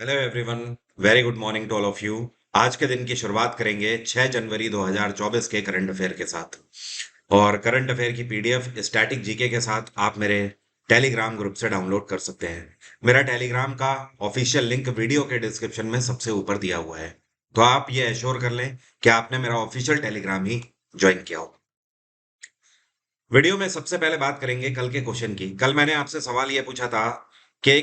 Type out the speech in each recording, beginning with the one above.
Hello everyone. Very good morning to all of you. आज के दिन की शुरुआत करेंगे 6 जनवरी 2024 के करंट अफेयर के साथ। और करंट अफेयर की पीडीएफ स्टैटिक जीके के साथ आप मेरे टेलीग्राम ग्रुप से डाउनलोड कर सकते हैं। मेरा टेलीग्राम का ऑफिशियल लिंक वीडियो के डिस्क्रिप्शन में सबसे ऊपर दिया हुआ है। तो आप ये एश्योर कर लें कि आपने मेरा ऑफिशियल टेलीग्राम ही ज्वाइन किया हो। वीडियो में सबसे पहले बात करेंगे कल के क्वेश्चन की। कल मैंने आपसे सवाल ये पूछा था कि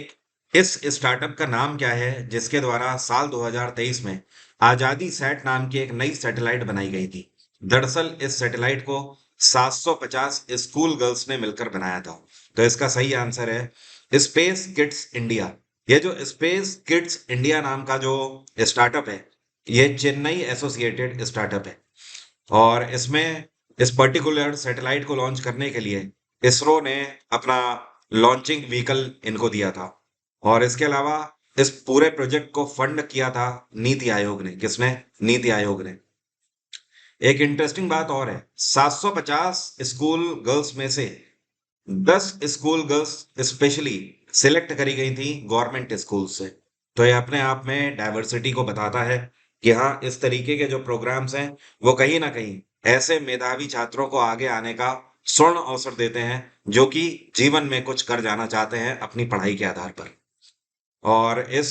इस स्टार्टअप का नाम क्या है जिसके द्वारा साल 2023 में आजादी सैट नाम की एक नई सैटेलाइट बनाई गई थी। दरअसल इस सैटेलाइट को 750 स्कूल गर्ल्स ने मिलकर बनाया था। तो इसका सही आंसर है स्पेस किड्स इंडिया। ये जो स्पेस किड्स इंडिया नाम का जो स्टार्टअप है, ये चेन्नई एसोसिएटेड स्टार्टअप है। और इसमें इस पर्टिकुलर सैटेलाइट को लॉन्च करने के लिए इसरो ने अपना लॉन्चिंग व्हीकल इनको दिया था। और इसके अलावा इस पूरे प्रोजेक्ट को फंड किया था नीति आयोग ने। किसने? नीति आयोग ने। एक इंटरेस्टिंग बात और है, 750 स्कूल गर्ल्स में से 10 स्कूल गर्ल्स स्पेशली सिलेक्ट करी गई थी गवर्नमेंट स्कूल से। तो ये अपने आप में डाइवर्सिटी को बताता है कि हाँ, इस तरीके के जो प्रोग्राम्स हैं वो कहीं ना कहीं ऐसे मेधावी छात्रों को आगे आने का स्वर्ण अवसर देते हैं जो कि जीवन में कुछ कर जाना चाहते हैं अपनी पढ़ाई के आधार पर। और इस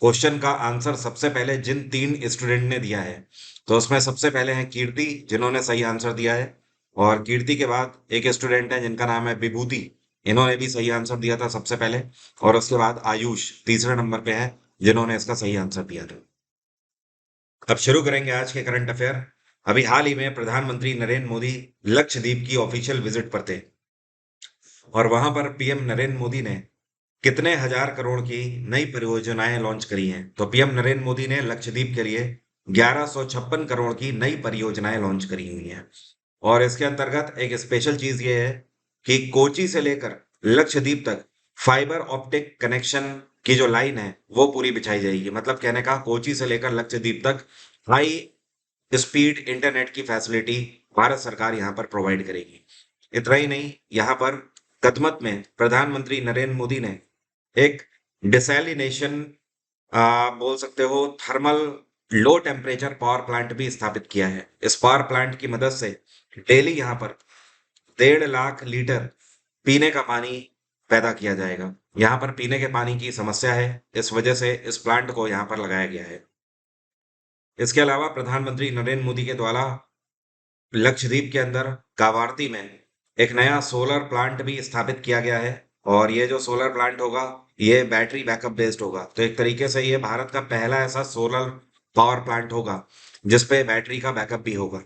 क्वेश्चन का आंसर सबसे पहले जिन 3 स्टूडेंट ने दिया है, तो उसमें सबसे पहले हैं कीर्ति, जिन्होंने सही आंसर दिया है। और कीर्ति के बाद एक स्टूडेंट है जिनका नाम है विभूति। इन्होंने भी सही आंसर दिया था सबसे पहले। और उसके बाद आयुष तीसरे नंबर पे है, जिन्होंने इसका सही आंसर दिया था। अब शुरू करेंगे आज के करंट अफेयर। अभी हाल ही में प्रधानमंत्री नरेंद्र मोदी लक्षद्वीप की ऑफिशियल विजिट पर थे। और वहां पर पीएम नरेंद्र मोदी ने कितने हजार करोड़ की नई परियोजनाएं लॉन्च करी हैं? तो पीएम नरेंद्र मोदी ने लक्षद्वीप के लिए 1156 करोड़ की नई परियोजनाएं लॉन्च करी हुई हैं। और इसके अंतर्गत एक स्पेशल चीज ये है कि कोची से लेकर लक्षद्वीप तक फाइबर ऑप्टिक कनेक्शन की जो लाइन है वो पूरी बिछाई जाएगी। मतलब कहने का, कोची से लेकर लक्षद्वीप तक हाई स्पीड इंटरनेट की फैसिलिटी भारत सरकार यहाँ पर प्रोवाइड करेगी। इतना ही नहीं, यहाँ पर कदमत में प्रधानमंत्री नरेंद्र मोदी ने एक डिसैलिनेशन, बोल सकते हो, thermal low temperature power plant भी स्थापित किया है। इस पावर प्लांट की मदद से डेली यहाँ पर 1.5 लाख लीटर पीने का पानी पैदा किया जाएगा। यहाँ पर पीने के पानी की समस्या है, इस वजह से इस प्लांट को यहाँ पर लगाया गया है। इसके अलावा प्रधानमंत्री नरेंद्र मोदी के द्वारा लक्षद्वीप के अंदर कावारती में एक नया सोलर प्लांट भी स्थापित किया गया है। और ये जो सोलर प्लांट होगा, ये बैटरी बैकअप बेस्ड होगा। तो एक तरीके से ये भारत का पहला ऐसा सोलर पावर प्लांट होगा जिसपे बैटरी का बैकअप भी होगा।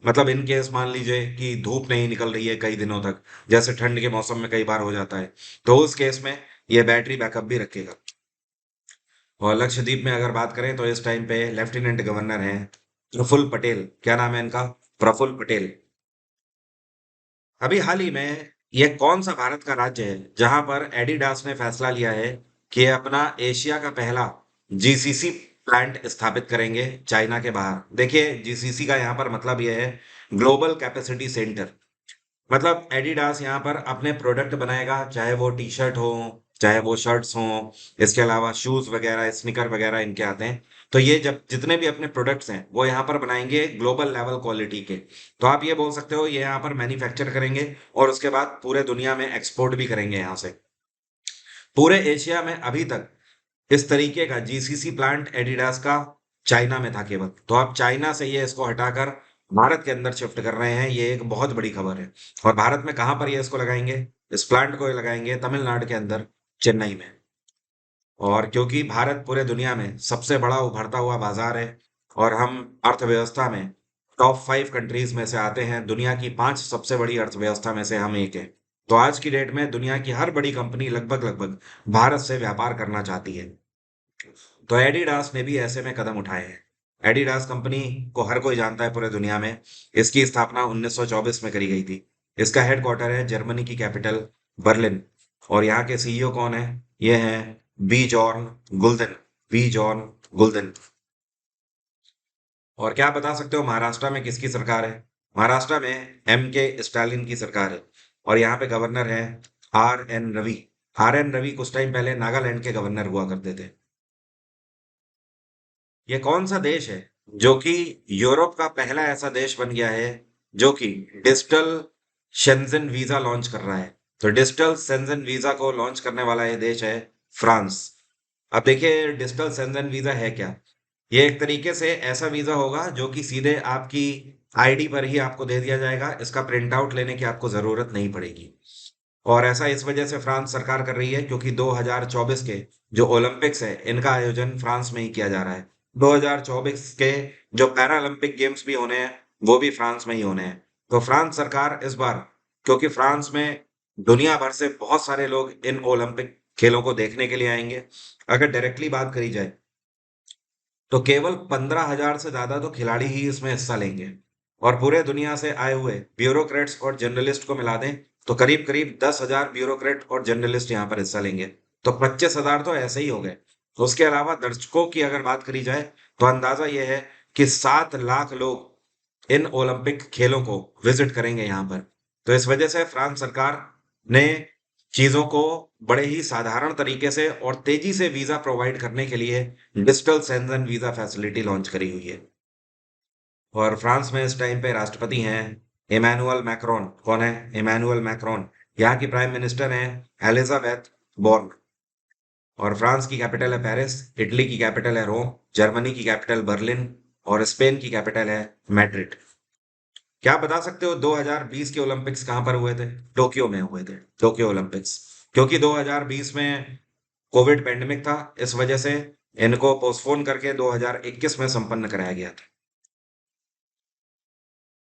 मतलब इन केस मान लीजिए कि धूप नहीं निकल रही है कई दिनों तक, जैसे ठंड के मौसम में कई बार हो जाता है, तो उस केस में ये बैटरी बैकअप भी रखेगा। और लक्षद्वीप में अगर बात करें तो इस टाइम पे लेफ्टिनेंट गवर्नर हैं प्रफुल्ल पटेल। क्या नाम है इनका? प्रफुल्ल पटेल। अभी हाल ही में यह कौन सा भारत का राज्य है जहां पर एडिडास ने फैसला लिया है कि ये अपना एशिया का पहला जीसीसी प्लांट स्थापित करेंगे चाइना के बाहर? देखिए, जीसीसी का यहाँ पर मतलब यह है ग्लोबल कैपेसिटी सेंटर। मतलब एडिडास यहाँ पर अपने प्रोडक्ट बनाएगा, चाहे वो टी शर्ट हो, चाहे वो शर्ट्स हो, इसके अलावा शूज वगैरह स्निकर वगैरह इनके आते हैं। तो ये जब जितने भी अपने प्रोडक्ट्स हैं वो यहाँ पर बनाएंगे ग्लोबल लेवल क्वालिटी के। तो आप ये बोल सकते हो ये यहाँ पर मैन्युफैक्चर करेंगे और उसके बाद पूरे दुनिया में एक्सपोर्ट भी करेंगे यहाँ से। पूरे एशिया में अभी तक इस तरीके का जीसीसी प्लांट एडिडास का चाइना में था केवल। तो आप चाइना से ये इसको हटाकर भारत के अंदर शिफ्ट कर रहे हैं, ये एक बहुत बड़ी खबर है। और भारत में कहां पर ये इसको लगाएंगे? इस प्लांट को ये लगाएंगे तमिलनाडु के अंदर, चेन्नई में। और क्योंकि भारत पूरे दुनिया में सबसे बड़ा उभरता हुआ बाजार है और हम अर्थव्यवस्था में टॉप 5 कंट्रीज में से आते हैं, दुनिया की 5 सबसे बड़ी अर्थव्यवस्था में से हम एक हैं। तो आज की डेट में दुनिया की हर बड़ी कंपनी लगभग लगभग भारत से व्यापार करना चाहती है। तो एडिडास ने भी ऐसे में कदम उठाए हैं। एडिडास कंपनी को हर कोई जानता है पूरे दुनिया में। इसकी स्थापना 1924 में करी गई थी। इसका हेडक्वार्टर है जर्मनी की कैपिटल बर्लिन। और यहाँ के सीईओ कौन है? ये हैं बी जॉर्न गुल्दन। बी जॉर्न गुल्दन। और क्या बता सकते हो महाराष्ट्र में किसकी सरकार है? महाराष्ट्र में एम के स्टालिन की सरकार है। और यहाँ पे गवर्नर है R N Ravi. R N Ravi कुछ टाइम पहले नागालैंड के गवर्नर हुआ करते थे। ये कौन सा देश है जो कि यूरोप का पहला ऐसा देश बन गया है जो कि डिजिटल शेंजन वीजा लॉन्च कर रहा है? तो डिजिटल शेंजन वीजा को लॉन्च करने वाला ये देश है फ्रांस। अब देखिए डिजिटल शेंजन वीजा है क्या? ये एक तरीके से ऐसा वीजा होगा जो कि सीधे आपकी आईडी पर ही आपको दे दिया जाएगा, इसका प्रिंट आउट लेने की आपको जरूरत नहीं पड़ेगी। और ऐसा इस वजह से फ्रांस सरकार कर रही है क्योंकि 2024 के जो ओलंपिक्स है इनका आयोजन फ्रांस में ही किया जा रहा है। 2024 के जो पैरालंपिक गेम्स भी होने हैं वो भी फ्रांस में ही होने हैं। तो फ्रांस सरकार इस बार, क्योंकि फ्रांस में दुनिया भर से बहुत सारे लोग इन ओलंपिक खेलों को देखने के लिए आएंगे। अगर डायरेक्टली बात करी जाए तो केवल 15,000 से ज्यादा तो खिलाड़ी ही इसमें हिस्सा लेंगे। और पूरे दुनिया से आए हुए ब्यूरोक्रेट्स और जर्नलिस्ट को मिला दें तो करीब करीब 10,000 ब्यूरोक्रेट और जर्नलिस्ट यहाँ पर हिस्सा लेंगे। तो 25,000 तो ऐसे ही हो गए। तो उसके अलावा दर्शकों की अगर बात करी जाए तो अंदाजा यह है कि 7 लाख लोग इन ओलंपिक खेलों को विजिट करेंगे यहाँ पर। तो इस वजह से फ्रांस सरकार ने चीजों को बड़े ही साधारण तरीके से और तेजी से वीजा प्रोवाइड करने के लिए digital Schengen visa facility launch करी हुई है। और फ्रांस में इस टाइम पे राष्ट्रपति हैं इमैनुअल मैक्रोन। कौन है इमैनुअल मैक्रोन? यहाँ की प्राइम मिनिस्टर हैं एलिजाबेथ बोर्न। और फ्रांस की कैपिटल है पेरिस, इटली की कैपिटल है रोम, जर्मनी की कैपिटल बर्लिन और स्पेन की कैपिटल है मैड्रिड। क्या आप बता सकते हो 2020 के ओलंपिक्स कहाँ पर हुए थे? टोक्यो में हुए थे, टोक्यो ओलंपिक्स। क्योंकि 2020 में कोविड पेंडेमिक था, इस वजह से इनको पोस्टपोन करके 2021 में संपन्न कराया गया था।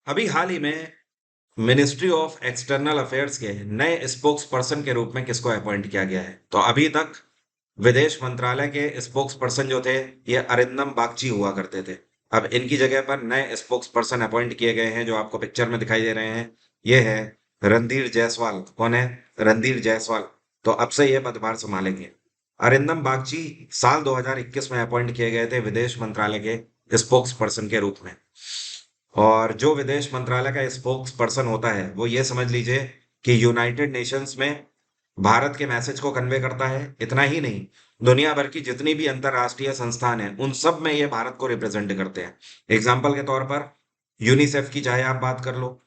अभी हाल ही में मिनिस्ट्री ऑफ एक्सटर्नल अफेयर्स के नए स्पोक्स पर्सन के रूप में किसको अपॉइंट किया गया है? तो अभी तक विदेश मंत्रालय के स्पोक्स पर्सन जो थे ये अरिंदम बागची हुआ करते थे। अब इनकी जगह पर नए स्पोक्स पर्सन अपॉइंट किए गए हैं जो आपको पिक्चर में दिखाई दे रहे हैं। ये है रणधीर जायसवाल। कौन है? रणधीर जायसवाल। तो अब से ये पदभार संभालेंगे। अरिंदम बागची साल 2021 में अपॉइंट किए गए थे विदेश मंत्रालय के स्पोक्स पर्सन के रूप में। और जो विदेश मंत्रालय का स्पोक्स पर्सन होता है वो ये समझ लीजिए कि यूनाइटेड नेशंस में भारत के मैसेज को कन्वे करता है। इतना ही नहीं, दुनिया भर की जितनी भी अंतरराष्ट्रीय संस्थान है उन सब में ये भारत को रिप्रेजेंट करते हैं। एग्जाम्पल के तौर पर यूनिसेफ की चाहे आप बात कर लो,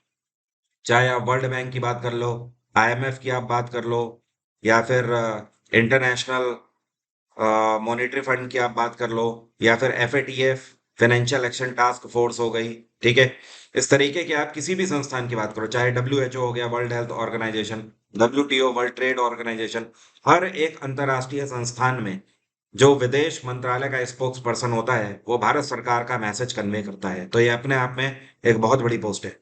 चाहे आप वर्ल्ड बैंक की बात कर लो, आईएमएफ की आप बात कर लो, या फिर इंटरनेशनल मॉनेटरी फंड की आप बात कर लो, या फिर FATF financial action task force हो गई। ठीक है, इस तरीके के आप किसी भी संस्थान की बात करो, चाहे डब्ल्यूएचओ हो गया, world health organization, WTO world trade organization, हर एक अंतरराष्ट्रीय संस्थान में जो विदेश मंत्रालय का स्पोक्स पर्सन होता है वो भारत सरकार का मैसेज कन्वे करता है। तो ये अपने आप में एक बहुत बड़ी पोस्ट है।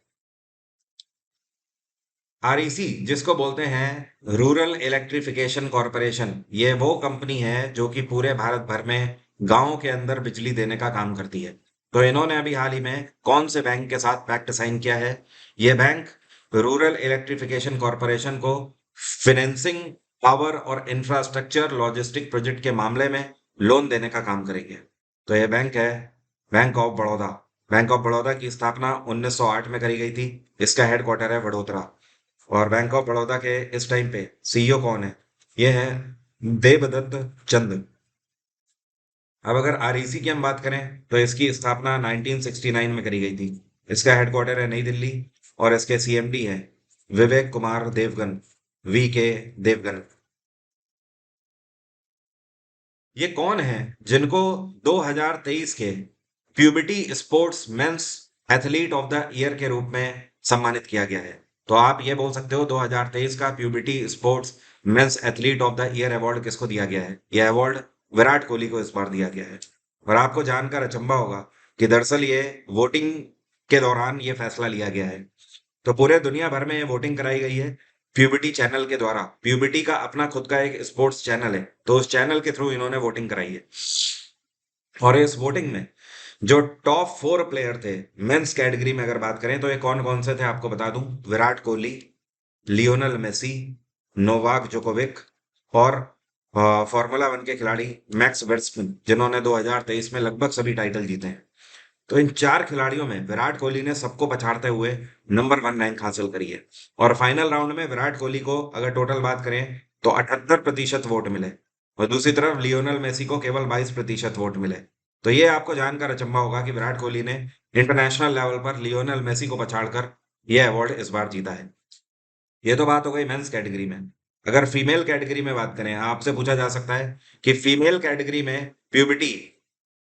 आरईसी जिसको बोलते हैं रूरल इलेक्ट्रिफिकेशन कॉरपोरेशन, ये वो कंपनी है जो कि पूरे भारत भर में गांवों के अंदर बिजली देने का काम करती है। तो इन्होंने अभी हाल ही में कौन से बैंक के साथ पैक्ट साइन किया है? ये बैंक रूरल इलेक्ट्रिफिकेशन कॉरपोरेशन को फाइनेंसिंग, पावर और इंफ्रास्ट्रक्चर लॉजिस्टिक प्रोजेक्ट के मामले में लोन देने का काम करेंगे। तो ये बैंक है bank of Baroda. Bank of Baroda की स्थापना 1908 में करी गई थी। इसका हेडक्वार्टर है वडोदरा। और बैंक ऑफ बड़ौदा के इस टाइम पे सीईओ कौन है? ये है देवदत्त चंद। अब अगर आरईसी की हम बात करें तो इसकी स्थापना 1969 में करी गई थी। इसका हेडक्वार्टर है नई दिल्ली और इसके सीएमडी हैं विवेक कुमार देवगन, वी के देवगन। ये कौन है जिनको 2023 के Pubity sports men's athlete of the year के रूप में सम्मानित किया गया है? तो आप ये बोल सकते हो 2023 का Pubity sports men's athlete of the year award किसको दिया गया है? यह अवार्ड विराट कोहली को इस बार दिया गया है। और आपको जानकर अचंभा होगा कि दरअसल ये वोटिंग के दौरान ये फैसला लिया गया है। तो पूरे दुनिया भर में ये वोटिंग कराई गई है प्यूबिटी चैनल के द्वारा। प्यूबिटी का अपना खुद का एक स्पोर्ट्स चैनल है, तो उस चैनल के थ्रू इन्होंने वोटिंग कराई है। और इस वोटिंग में जो टॉप 4 प्लेयर थे मेंस कैटेगरी में अगर बात करें तो ये कौन कौन से थे आपको बता दूं। Virat Kohli, Lionel Messi, Novak Djokovic और फॉर्मूला 1 के खिलाड़ी मैक्स वर्स्टैपेन, जिन्होंने 2023 में लगभग सभी टाइटल जीते हैं। तो इन 4 खिलाड़ियों में विराट कोहली ने सबको पछाड़ते हुए नंबर 1 रैंक हासिल करी है। और फाइनल राउंड में विराट कोहली को अगर टोटल बात करें तो 78% वोट मिले और दूसरी तरफ लियोनल मेसी को केवल 22% वोट मिले। तो ये आपको जानकर अचंभा होगा कि विराट कोहली ने इंटरनेशनल लेवल पर लियोनेल मेसी को पछाड़कर यह अवार्ड इस बार जीता है। ये तो बात हो गई मेंस कैटेगरी में। अगर फीमेल कैटेगरी में बात करें, आपसे पूछा जा सकता है कि फीमेल कैटेगरी में puberty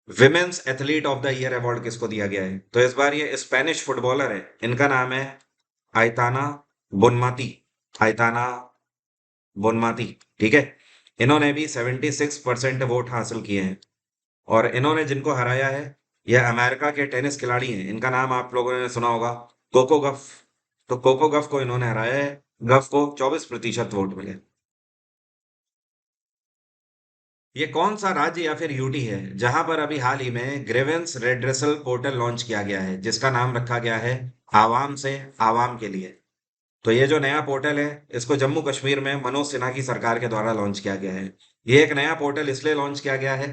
women's athlete of the year award किसको दिया गया है? तो इस बार ये स्पेनिश फुटबॉलर है, इनका नाम है आइताना बोनमाती। आइताना बोनमाती, ठीक है। इन्होंने भी 76% वोट हासिल किए हैं। और इन्होंने जिनको हराया है, यह अमेरिका के टेनिस खिलाड़ी हैं। इनका नाम आप लोगों ने सुना होगा, कोको गफ। तो कोको गफ को इन्होंने हराया है। गफ को 24% वोट मिले। ये कौन सा राज्य या फिर यूटी है जहां पर अभी हाल ही में ग्रीवेंस रेड्रेसल पोर्टल लॉन्च किया गया है, जिसका नाम रखा गया है आवाम से आवाम के लिए? तो ये जो नया पोर्टल है, इसको जम्मू कश्मीर में मनोज सिन्हा की सरकार के द्वारा लॉन्च किया गया है। ये एक नया पोर्टल इसलिए लॉन्च किया गया है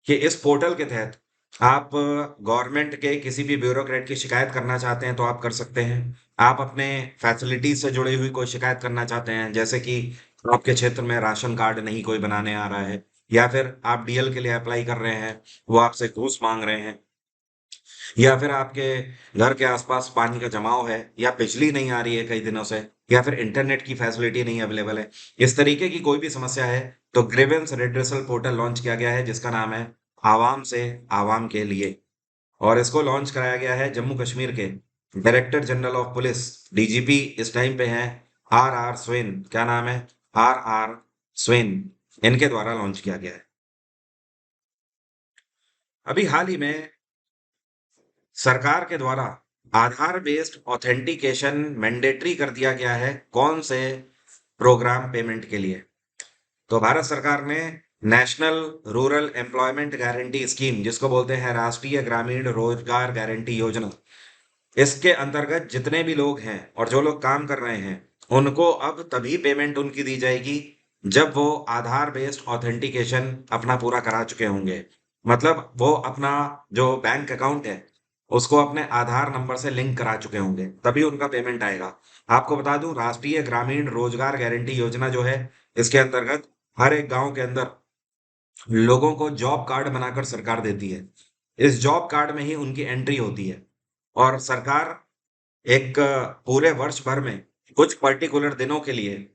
कि इस पोर्टल के तहत आप गवर्नमेंट के किसी भी ब्यूरोक्रेट की शिकायत करना चाहते हैं तो आप कर सकते हैं। आप अपने फैसिलिटीज से जुड़ी हुई कोई शिकायत करना चाहते हैं, जैसे कि आपके क्षेत्र में राशन कार्ड नहीं कोई बनाने आ रहा है, या फिर आप डीएल के लिए अप्लाई कर रहे हैं, वो आपसे घूस मांग रहे हैं, या फिर आपके घर के आसपास पानी का जमाव है, या बिजली नहीं आ रही है कई दिनों से, या फिर इंटरनेट की फैसिलिटी नहीं अवेलेबल है, इस तरीके की कोई भी समस्या है, तो ग्रीवेंस रेड्रेसल पोर्टल लॉन्च किया गया है जिसका नाम है आवाम से आवाम के लिए। और इसको लॉन्च कराया गया है जम्मू कश्मीर के director general of police, DGP इस टाइम पे हैं आर आर स्वेन। क्या नाम है? आर आर स्वेन। इनके द्वारा लॉन्च किया गया है। अभी हाल ही में सरकार के द्वारा आधार बेस्ड ऑथेंटिकेशन मैंडेटरी कर दिया गया है। कौन से प्रोग्राम पेमेंट के लिए? तो भारत सरकार ने national rural employment guarantee scheme, जिसको बोलते हैं राष्ट्रीय ग्रामीण रोजगार गारंटी योजना, इसके अंतर्गत जितने भी लोग हैं और जो लोग काम कर रहे हैं, उनको अब तभी पेमेंट उनकी दी जाएगी जब वो आधार बेस्ड ऑथेंटिकेशन अपना पूरा करा चुके होंगे। मतलब वो अपना जो बैंक अकाउंट है, उसको अपने आधार नंबर से लिंक करा चुके होंगे, तभी उनका पेमेंट आएगा। आपको बता दूं, राष्ट्रीय ग्रामीण रोजगार गारंटी योजना जो है, इसके अंतर्गत हर एक गांव के अंदर लोगों को जॉब कार्ड बनाकर सरकार देती है। इस जॉब कार्ड में ही उनकी एंट्री होती है, और सरकार एक पूरे वर्ष भर में कुछ पर्टिकुलर दिनों के लिए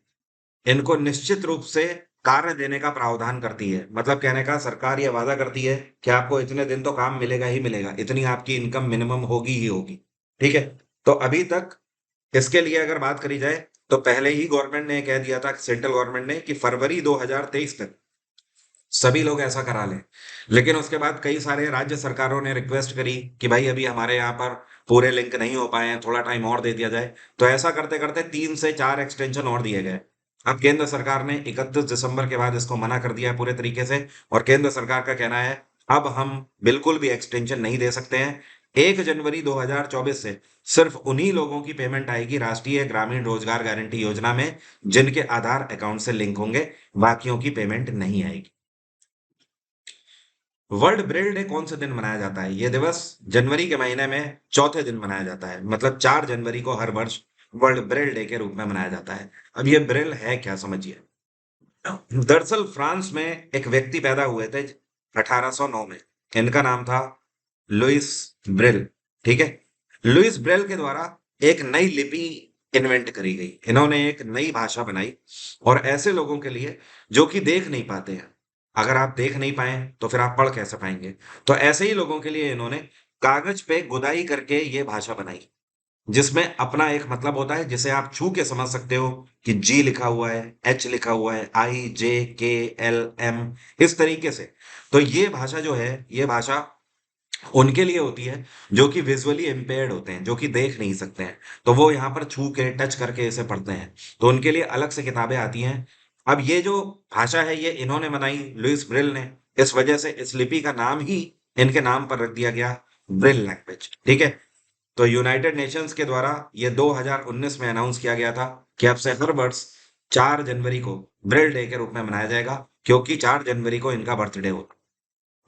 इनको निश्चित रूप से कार्य देने का प्रावधान करती है। मतलब कहने का, सरकार ये वादा करती है कि आपको इतने दिन तो काम मिलेगा ही मिलेगा, इतनी आपकी इनकम मिनिमम होगी ही होगी। ठीक है। तो अभी तक इसके लिए अगर बात करी जाए, तो पहले ही गवर्नमेंट ने कह दिया था, सेंट्रल गवर्नमेंट ने, कि फरवरी 2023 तक सभी लोग ऐसा करा लें। लेकिन उसके बाद कई सारे राज्य सरकारों ने रिक्वेस्ट करी कि भाई अभी हमारे यहाँ पर पूरे लिंक नहीं हो पाए हैं, थोड़ा टाइम और दे दिया जाए। तो ऐसा करते करते 3 से 4 एक्सटेंशन और दिए गए। अब केंद्र सरकार ने 31 दिसंबर के बाद इसको मना कर दिया है पूरे तरीके से, और केंद्र सरकार का कहना है अब हम बिल्कुल भी एक्सटेंशन नहीं दे सकते हैं। 1 जनवरी 2024 से सिर्फ उन्हीं लोगों की पेमेंट आएगी राष्ट्रीय ग्रामीण रोजगार गारंटी योजना में जिनके आधार अकाउंट से लिंक होंगे, बाकियों की पेमेंट नहीं आएगी। वर्ल्ड ब्रेल डे कौन से दिन मनाया जाता है? ये दिवस जनवरी के महीने में चौथे दिन मनाया जाता है। मतलब 4 जनवरी को हर वर्ष वर्ल्ड ब्रेल डे के रूप में मनाया जाता है। अब ये ब्रेल है क्या, समझिए। दरअसल फ्रांस में एक व्यक्ति पैदा हुए थे 1809 में। इनका नाम था लुइस ब्रेल। ठीक है। लुइस ब्रेल के द्वारा एक नई लिपि इन्वेंट करी गई। इन्होंने एक नई भाषा बनाई, और ऐसे लोगों के लिए जो कि देख नहीं पाते हैं। अगर आप देख नहीं पाए तो फिर आप पढ़ कैसे पाएंगे? तो ऐसे ही लोगों के लिए इन्होंने कागज पे गुदाई करके ये भाषा बनाई, जिसमें अपना एक मतलब होता है, जिसे आप छू के समझ सकते हो कि जी लिखा हुआ है, एच लिखा हुआ है, आई जे के एल एम, इस तरीके से। तो ये भाषा जो है, ये भाषा उनके लिए होती है जो कि विजुअली इम्पेयर्ड होते हैं, जो कि देख नहीं सकते हैं। तो वो यहाँ पर छू के टच करके इसे पढ़ते हैं। तो उनके लिए अलग से किताबें आती हैं। अब ये जो भाषा है, ये इन्होंने बनाई, लुइस ब्रेल ने। इस वजह से इस लिपि का नाम ही इनके नाम पर रख दिया गया, ब्रेल लैंग्वेज। ठीक है। तो यूनाइटेड नेशंस के द्वारा ये 2019 में अनाउंस किया गया था कि अब से हर वर्ष 4 जनवरी को ब्रेल डे के रूप में मनाया जाएगा, क्योंकि 4 जनवरी को इनका बर्थडे होता।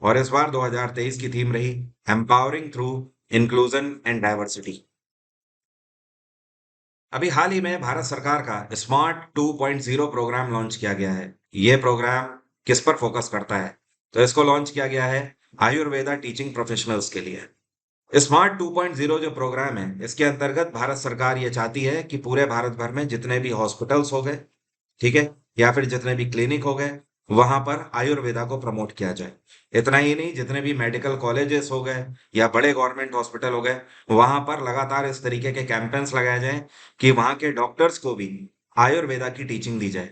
और इस बार 2023 की थीम रही empowering through inclusion and diversity. अभी हाल ही में भारत सरकार का स्मार्ट 2.0 प्रोग्राम लॉन्च किया गया है। ये प्रोग्राम किस पर फोकस करता है? तो इसको लॉन्च किया गया है आयुर्वेदा टीचिंग प्रोफेशनल्स के लिए। स्मार्ट 2.0 जो प्रोग्राम है, इसके अंतर्गत भारत सरकार ये चाहती है कि पूरे भारत भर में जितने भी हॉस्पिटल्स हो गए, ठीक है, या फिर जितने भी क्लिनिक हो गए, वहां पर आयुर्वेदा को प्रमोट किया जाए। इतना ही नहीं, जितने भी मेडिकल कॉलेजेस हो गए या बड़े गवर्नमेंट हॉस्पिटल हो गए, वहां पर लगातार इस तरीके के कैंपेन्स लगाए जाएं कि वहां के डॉक्टर्स को भी आयुर्वेदा की टीचिंग दी जाए।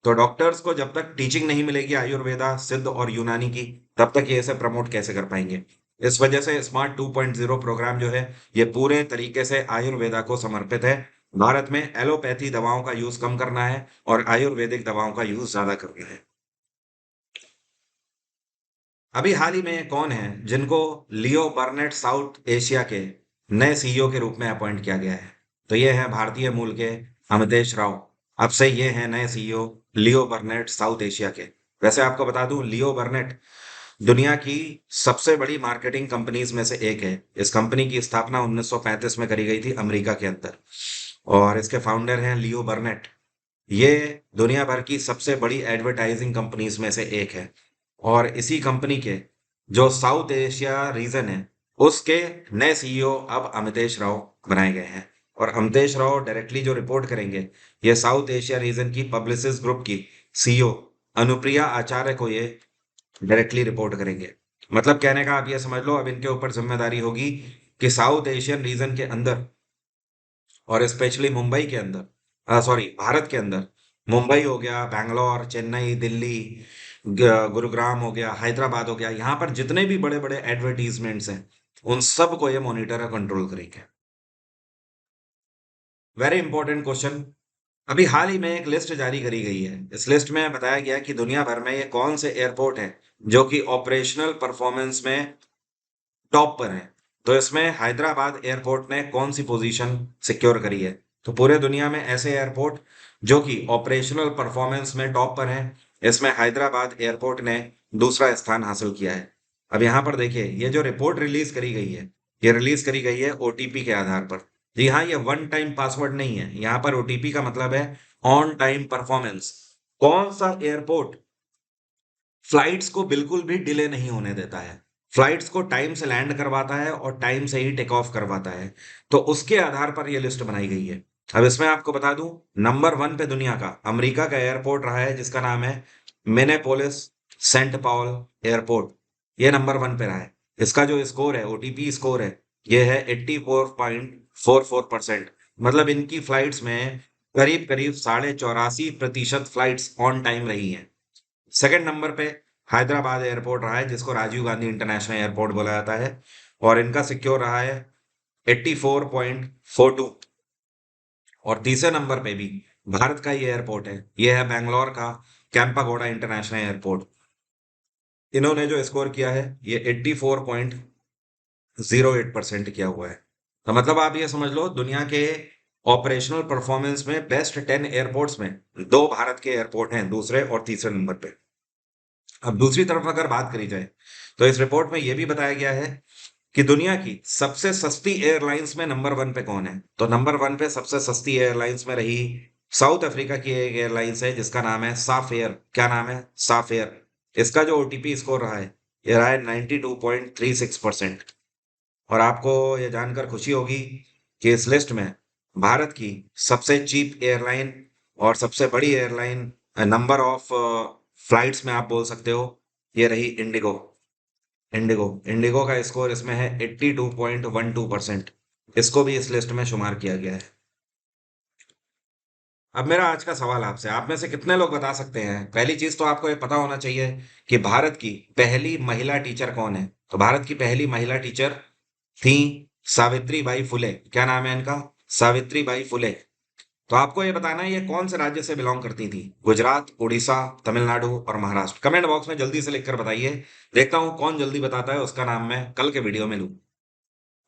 तो डॉक्टर्स को जब तक टीचिंग नहीं मिलेगी आयुर्वेदा, सिद्ध और यूनानी की, तब तक ये इसे प्रमोट कैसे कर पाएंगे। इस वजह से स्मार्ट 2.0 प्रोग्राम जो है, ये पूरे तरीके से आयुर्वेदा को समर्पित है। भारत में एलोपैथी दवाओं का यूज कम करना है और आयुर्वेदिक दवाओं का यूज ज्यादा करना है। अभी हाल ही में कौन है जिनको लियो बर्नेट साउथ एशिया के नए सीईओ के रूप में अपॉइंट किया गया है? तो ये है भारतीय मूल के अमितेश राव। अब से ये है नए सीईओ लियो बर्नेट साउथ एशिया के। वैसे आपको बता दूं, लियो बर्नेट दुनिया की सबसे बड़ी मार्केटिंग कंपनीज में से एक है। इस कंपनी की स्थापना 1935 में करी गई थी अमेरिका के अंदर, और इसके फाउंडर हैं लियो बर्नेट। ये दुनिया भर की सबसे बड़ी एडवर्टाइजिंग कंपनीज में से एक है, और इसी कंपनी के जो साउथ एशिया रीजन है, उसके नए सीईओ अब अमितेश राव बनाए गए हैं। और अमितेश राव डायरेक्टली जो रिपोर्ट करेंगे, ये साउथ एशिया रीजन की पब्लिसिस ग्रुप की सीईओ अनुप्रिया आचार्य को ये डायरेक्टली रिपोर्ट करेंगे। मतलब कहने का आप ये समझ लो, अब इनके ऊपर जिम्मेदारी होगी कि साउथ एशियन रीजन के अंदर, और स्पेशली मुंबई के अंदर, सॉरी भारत के अंदर, मुंबई हो गया, बैंगलोर, चेन्नई, दिल्ली, गुरुग्राम हो गया, हैदराबाद हो गया, यहाँ पर जितने भी बड़े बड़े एडवर्टीजमेंट्स हैं, उन सब को ये मॉनिटर और कंट्रोल करेंगे। Very important question. अभी हाल ही में एक लिस्ट जारी करी गई है। इस लिस्ट में बताया गया कि दुनिया भर में ये कौन से एयरपोर्ट हैं जो कि ऑपरेशनल परफॉर्मेंस में टॉप पर है। तो इसमें हैदराबाद एयरपोर्ट ने कौन सी पोजीशन सिक्योर करी है? तो पूरे दुनिया में ऐसे एयरपोर्ट जो कि ऑपरेशनल परफॉर्मेंस में टॉप पर हैं, इसमें हैदराबाद एयरपोर्ट ने दूसरा स्थान हासिल किया है। अब यहाँ पर देखिए, ये जो रिपोर्ट रिलीज करी गई है, ये रिलीज करी गई है ओटीपी के आधार पर। जी हाँ, ये वन टाइम पासवर्ड नहीं है। यहाँ पर ओटीपी का मतलब है ऑन टाइम परफॉर्मेंस। कौन सा एयरपोर्ट फ्लाइट्स को बिल्कुल भी डिले नहीं होने देता है, फ्लाइट्स को टाइम से लैंड करवाता है और टाइम से ही टेक ऑफ करवाता है, तो उसके आधार पर यह लिस्ट बनाई गई है। अब इसमें आपको बता दूं, नंबर वन पे दुनिया का अमेरिका का एयरपोर्ट रहा है जिसका नाम है मिनेपोलिस सेंट पॉल एयरपोर्ट। ये नंबर वन पे रहा है। इसका जो स्कोर है, ओटीपी स्कोर है, ये है 84.44%। मतलब इनकी फ्लाइट्स में करीब करीब 84.5% फ्लाइट्स ऑन टाइम रही हैं। सेकंड नंबर पे हैदराबाद एयरपोर्ट रहा है जिसको राजीव गांधी इंटरनेशनल एयरपोर्ट बोला जाता है, और इनका सिक्योर रहा है 84.42। और तीसरे नंबर पे भी भारत का ये एयरपोर्ट है, ये है बेंगलोर का कैंपागोड़ा इंटरनेशनल एयरपोर्ट। इन्होंने जो स्कोर किया है, ये 84.08% किया हुआ है। तो मतलब आप ये समझ लो, दुनिया के ऑपरेशनल परफॉर्मेंस में बेस्ट 10 एयरपोर्ट्स में दो भारत के एयरपोर्ट हैं, दूसरे और तीसरे नंबर पे। अब दूसरी तरफ अगर बात करी जाए, तो इस रिपोर्ट में यह भी बताया गया है कि दुनिया की सबसे सस्ती एयरलाइंस में नंबर वन पे कौन है। तो नंबर वन पे सबसे सस्ती एयरलाइंस में रही साउथ अफ्रीका की एक एयरलाइंस है जिसका नाम है साफ एयर। क्या नाम है? साफ एयर। इसका जो ओटीपी स्कोर रहा है, ये रहा है 92.36%। और आपको ये जानकर खुशी होगी कि इस लिस्ट में भारत की सबसे चीप एयरलाइन और सबसे बड़ी एयरलाइन, नंबर ऑफ फ्लाइट्स में आप बोल सकते हो, ये रही इंडिगो। इंडिगो इंडिगो का स्कोर इसमें है 82.12%। इसको भी इस लिस्ट में शुमार किया गया है। अब मेरा आज का सवाल आपसे, आप में से कितने लोग बता सकते हैं, पहली चीज तो आपको ये पता होना चाहिए कि भारत की पहली महिला टीचर कौन है। तो भारत की पहली महिला टीचर थी सावित्री बाई फुले। क्या नाम है इनका? सावित्री बाई फुले। तो आपको ये बताना है ये कौन से राज्य से बिलोंग करती थी? गुजरात, उड़ीसा, तमिलनाडु और महाराष्ट्र। कमेंट बॉक्स में जल्दी से लिखकर बताइए। देखता हूँ कौन जल्दी बताता है, उसका नाम मैं कल के वीडियो में लूँ।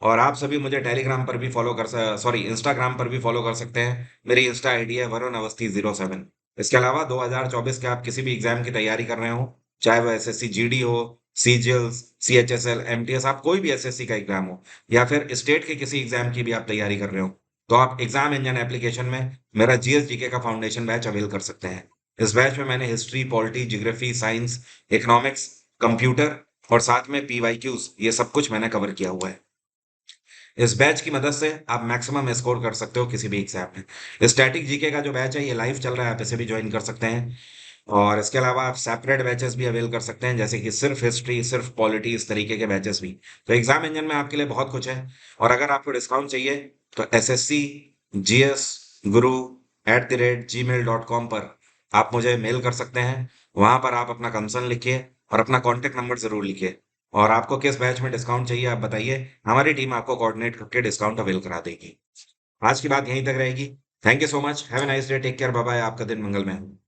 और आप सभी मुझे टेलीग्राम पर भी फॉलो कर सॉरी इंस्टाग्राम पर भी फॉलो कर सकते हैं। मेरी इंस्टा आईडी है वरुण अवस्थी 07। इसके अलावा 2024 के आप किसी भी एग्जाम की तैयारी कर रहे हो, चाहे वो एसएससी जीडी हो, सीजीएल्स, सीएचएसएल, एमटीएस, आप कोई भी एसएससी का एग्जाम हो, या फिर स्टेट के किसी एग्जाम की भी आप तैयारी कर रहे हो, तो आप एग्जाम इंजन एप्लीकेशन में मेरा जीएस जीके का फाउंडेशन बैच अवेल कर सकते हैं। इस बैच में मैंने history, polity, geography, science, economics, computer और साथ में पीवाईक्यूज, ये सब कुछ मैंने कवर किया हुआ है। इस बैच की मदद से आप मैक्सिमम स्कोर कर सकते हो किसी भी एग्जाम में। स्टैटिक जीके का जो बैच है ये लाइव चल रहा है, आप इसे भी ज्वाइन कर सकते हैं। और इसके अलावा आप सेपरेट बैचेस भी अवेल कर सकते हैं, जैसे कि सिर्फ हिस्ट्री, सिर्फ पॉलिटी, इस तरीके के बैचेस भी। तो एग्जाम इंजन में आपके लिए बहुत कुछ है। और अगर आपको डिस्काउंट चाहिए तो SSC GS गुरु @gmail.com पर आप मुझे मेल कर सकते हैं। वहां पर आप अपना कंसर्न लिखिए और अपना कॉन्टेक्ट नंबर जरूर लिखिए। और आपको किस बैच में डिस्काउंट चाहिए आप बताइए, हमारी टीम आपको कोऑर्डिनेट करके डिस्काउंट अवेल करा देगी। आज की बात यहीं तक रहेगी। Thank you so much, have a nice day, take care, bye bye, आपका दिन मंगलमय हो।